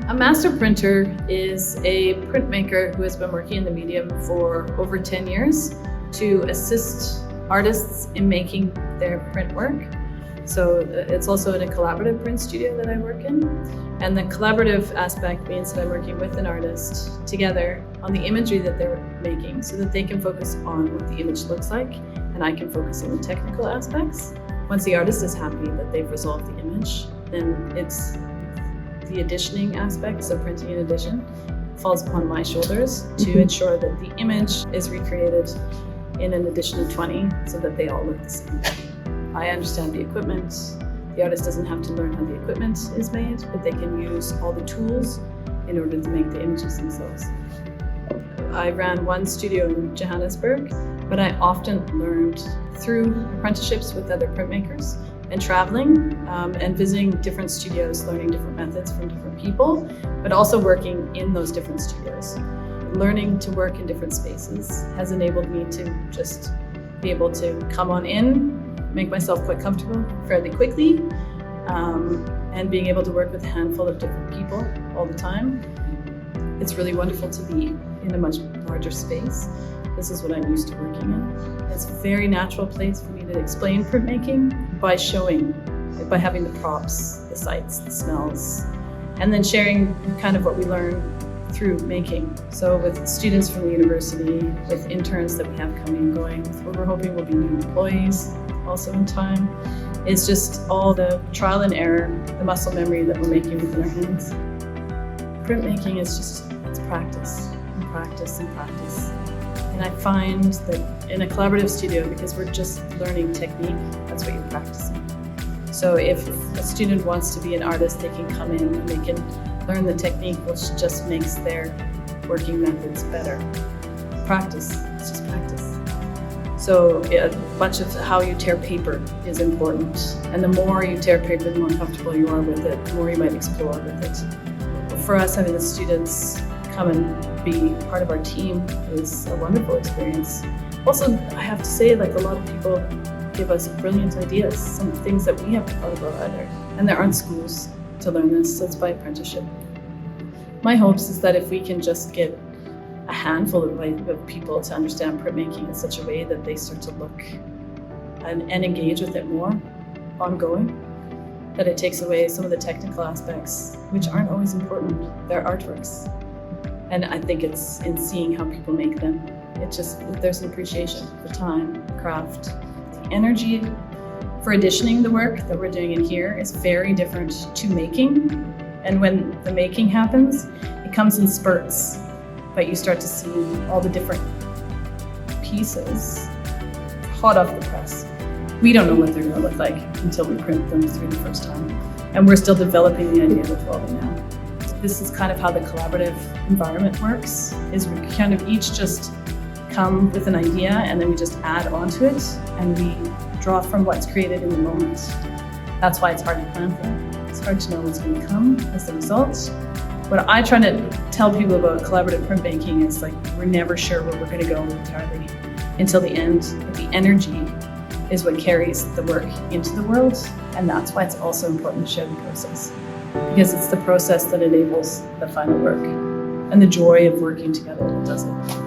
A master printer is a printmaker who has been working in the medium for over 10 years to assist artists in making their print work. So it's also in a collaborative print studio that I work in. And the collaborative aspect means that I'm working with an artist together on the imagery that they're making so that they can focus on what the image looks like and I can focus on the technical aspects. Once the artist is happy that they've resolved the image, then it's the editioning aspect, so printing and edition, falls upon my shoulders to ensure that the image is recreated in an edition of 20 so that they all look the same. I understand the equipment. The artist doesn't have to learn how the equipment is made, but they can use all the tools in order to make the images themselves. I ran one studio in Johannesburg, but I often learned through apprenticeships with other printmakers and traveling and visiting different studios, learning different methods from different people, but also working in those different studios. Learning to work in different spaces has enabled me to just be able to come on in, make myself quite comfortable fairly quickly, and being able to work with a handful of different people all the time. It's really wonderful to be in a much larger space. This is what I'm used to working in. It's a very natural place for me to explain printmaking by showing, by having the props, the sights, the smells, and then sharing kind of what we learn through making. So with students from the university, with interns that we have coming and going, what we're hoping will be new employees also in time, it's just all the trial and error, the muscle memory that we're making within our hands. Printmaking is just, it's practice and practice and practice. And I find that in a collaborative studio, because we're just learning technique, that's what you're practicing. So if a student wants to be an artist, they can come in and they can learn the technique, which just makes their working methods better. Practice, it's just practice. So a bunch of how you tear paper is important. And the more you tear paper, the more comfortable you are with it, the more you might explore with it. For us, having the students come and be part of our team is a wonderful experience. Also, I have to say, like, a lot of people give us brilliant ideas, some things that we haven't thought about either. And there aren't schools to learn this, so it's by apprenticeship. My hopes is that if we can just get a handful of people to understand printmaking in such a way that they start to look and engage with it more ongoing, that it takes away some of the technical aspects, which aren't always important. They're artworks. And I think it's in seeing how people make them. It's just, there's an appreciation for time, craft. The energy for editioning the work that we're doing in here is very different to making. And when the making happens, it comes in spurts, but you start to see all the different pieces hot off the press. We don't know what they're gonna look like until we print them through the first time. And we're still developing the idea with all of them now. This is kind of how the collaborative environment works, is we kind of each just come with an idea and then we just add onto it and we draw from what's created in the moment. That's why it's hard to plan for. It's hard to know what's going to come as the result. What I try to tell people about collaborative printmaking is, like, we're never sure where we're going to go entirely until the end, but the energy is what carries the work into the world, and that's why it's also important to share the process. Because it's the process that enables the final work and the joy of working together that does it.